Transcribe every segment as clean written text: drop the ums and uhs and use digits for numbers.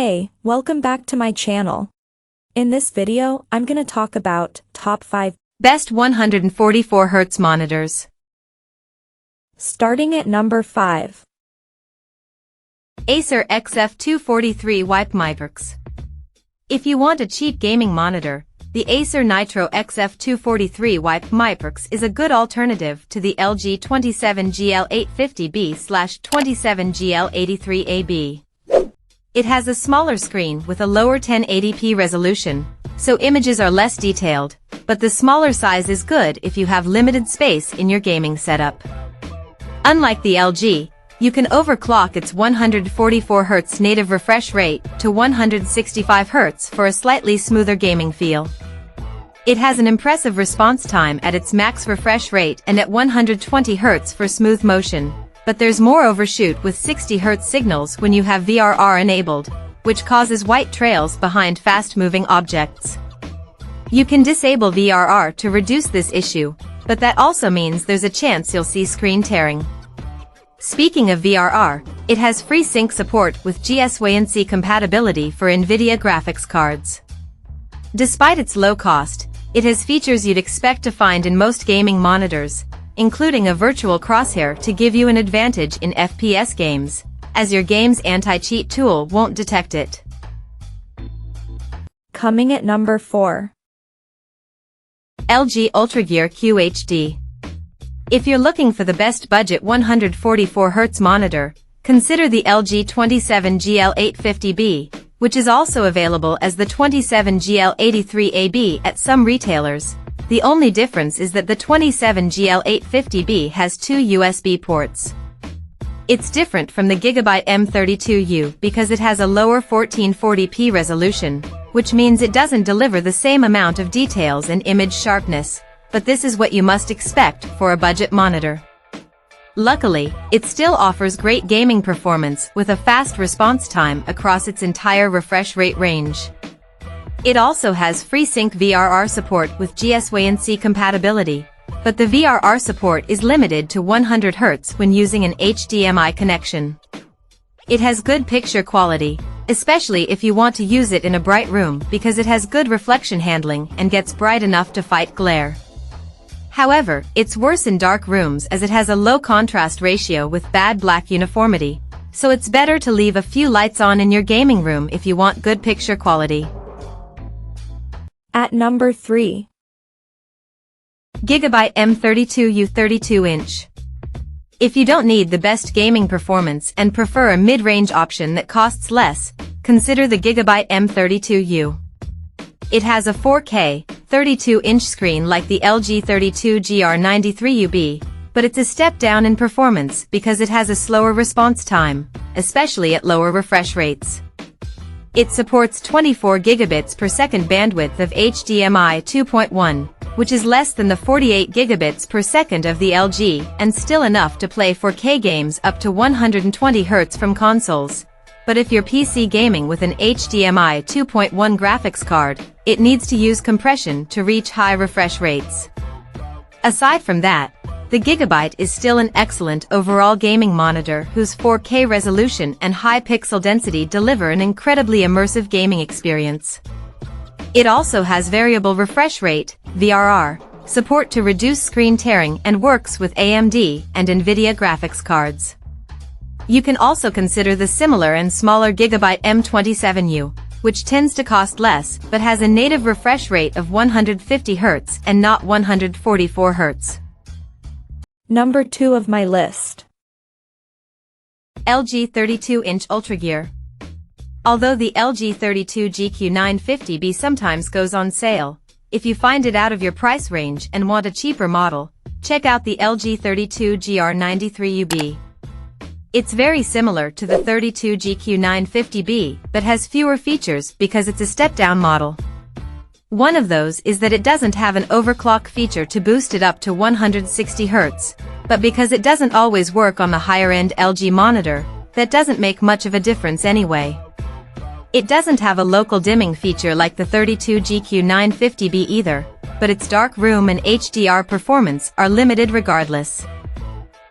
Hey, welcome back to my channel. In this video, I'm gonna talk about top 5 best 144Hz monitors. Starting at number 5. Acer XF 243U Pbmiiprx. If you want a cheap gaming monitor, the Acer Nitro XF 243U Pbmiiprx is a good alternative to the LG 27GL850B/27GL83AB. It has a smaller screen with a lower 1080p resolution, so images are less detailed, but the smaller size is good if you have limited space in your gaming setup. Unlike the LG, you can overclock its 144Hz native refresh rate to 165Hz for a slightly smoother gaming feel. It has an impressive response time at its max refresh rate and at 120Hz for smooth motion, but there's more overshoot with 60Hz signals when you have VRR enabled, which causes white trails behind fast-moving objects. You can disable VRR to reduce this issue, but that also means there's a chance you'll see screen tearing. Speaking of VRR, it has FreeSync support with GSWNC compatibility for NVIDIA graphics cards. Despite its low cost, it has features you'd expect to find in most gaming monitors, including a virtual crosshair to give you an advantage in FPS games, as your game's anti-cheat tool won't detect it. Coming at number 4. LG UltraGear QHD. If you're looking for the best budget 144Hz monitor, consider the LG 27GL850B, which is also available as the 27GL83AB at some retailers. The only difference is that the 27GL850B has 2 USB ports. It's different from the Gigabyte M32U because it has a lower 1440p resolution, which means it doesn't deliver the same amount of details and image sharpness, but this is what you must expect for a budget monitor. Luckily, it still offers great gaming performance with a fast response time across its entire refresh rate range. It also has FreeSync VRR support with GSWNC compatibility, but the VRR support is limited to 100Hz when using an HDMI connection. It has good picture quality, especially if you want to use it in a bright room because it has good reflection handling and gets bright enough to fight glare. However, it's worse in dark rooms as it has a low contrast ratio with bad black uniformity, so it's better to leave a few lights on in your gaming room if you want good picture quality. At number 3. Gigabyte M32U 32-inch. If you don't need the best gaming performance and prefer a mid-range option that costs less, consider the Gigabyte M32U. It has a 4K, 32-inch screen like the LG 32GR93UB, but it's a step down in performance because it has a slower response time, especially at lower refresh rates. It supports 24 gigabits per second bandwidth of HDMI 2.1, which is less than the 48 gigabits per second of the LG and still enough to play 4K games up to 120Hz from consoles. But if you're PC gaming with an HDMI 2.1 graphics card, it needs to use compression to reach high refresh rates. Aside from that, the Gigabyte is still an excellent overall gaming monitor whose 4K resolution and high pixel density deliver an incredibly immersive gaming experience. It also has variable refresh rate, VRR, support to reduce screen tearing and works with AMD and NVIDIA graphics cards. You can also consider the similar and smaller Gigabyte M27U, which tends to cost less but has a native refresh rate of 150Hz and not 144Hz. Number 2 of my list. LG 32-inch UltraGear. Although the LG 32GQ950B sometimes goes on sale, if you find it out of your price range and want a cheaper model, check out the LG 32GR93UB. It's very similar to the 32GQ950B but has fewer features because it's a step-down model. One of those is that it doesn't have an overclock feature to boost it up to 160Hz, but because it doesn't always work on the higher-end LG monitor, that doesn't make much of a difference anyway. It doesn't have a local dimming feature like the 32GQ950B either, but its dark room and HDR performance are limited regardless.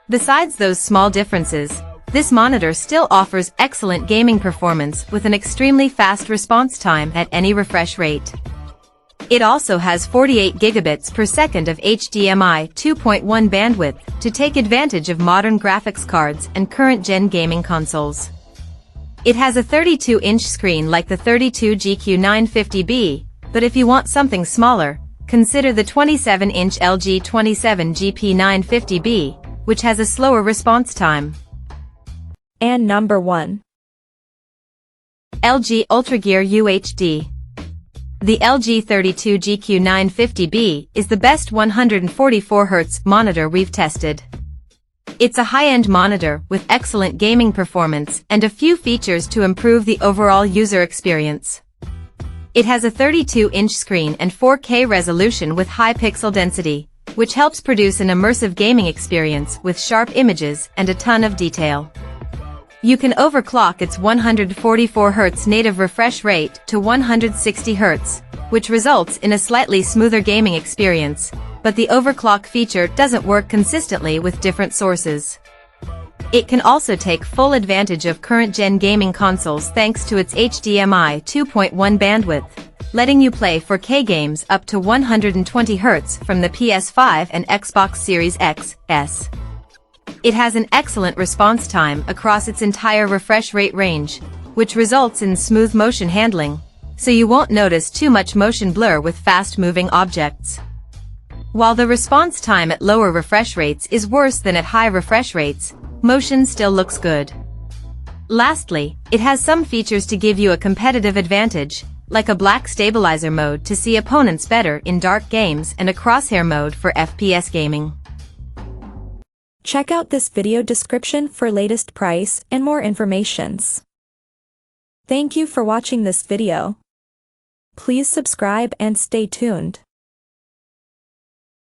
Besides those small differences, This monitor still offers excellent gaming performance with an extremely fast response time at any refresh rate. It also has 48 gigabits per second of HDMI 2.1 bandwidth to take advantage of modern graphics cards and current-gen gaming consoles. It has a 32-inch screen like the 32GQ950B, but if you want something smaller, consider the 27-inch LG 27GP950B, which has a slower response time. And number 1. LG UltraGear UHD. The LG 32GQ950B is the best 144Hz monitor we've tested. It's a high-end monitor with excellent gaming performance and a few features to improve the overall user experience. It has a 32-inch screen and 4K resolution with high pixel density, which helps produce an immersive gaming experience with sharp images and a ton of detail. You can overclock its 144Hz native refresh rate to 160Hz, which results in a slightly smoother gaming experience, but the overclock feature doesn't work consistently with different sources. It can also take full advantage of current-gen gaming consoles thanks to its HDMI 2.1 bandwidth, letting you play 4K games up to 120Hz from the PS5 and Xbox Series X/S. It has an excellent response time across its entire refresh rate range, which results in smooth motion handling, so you won't notice too much motion blur with fast-moving objects. While the response time at lower refresh rates is worse than at high refresh rates, motion still looks good. Lastly, it has some features to give you a competitive advantage, like a black stabilizer mode to see opponents better in dark games and a crosshair mode for FPS gaming. Check out this video description for latest price and more informations. Thank you for watching this video. Please subscribe and stay tuned.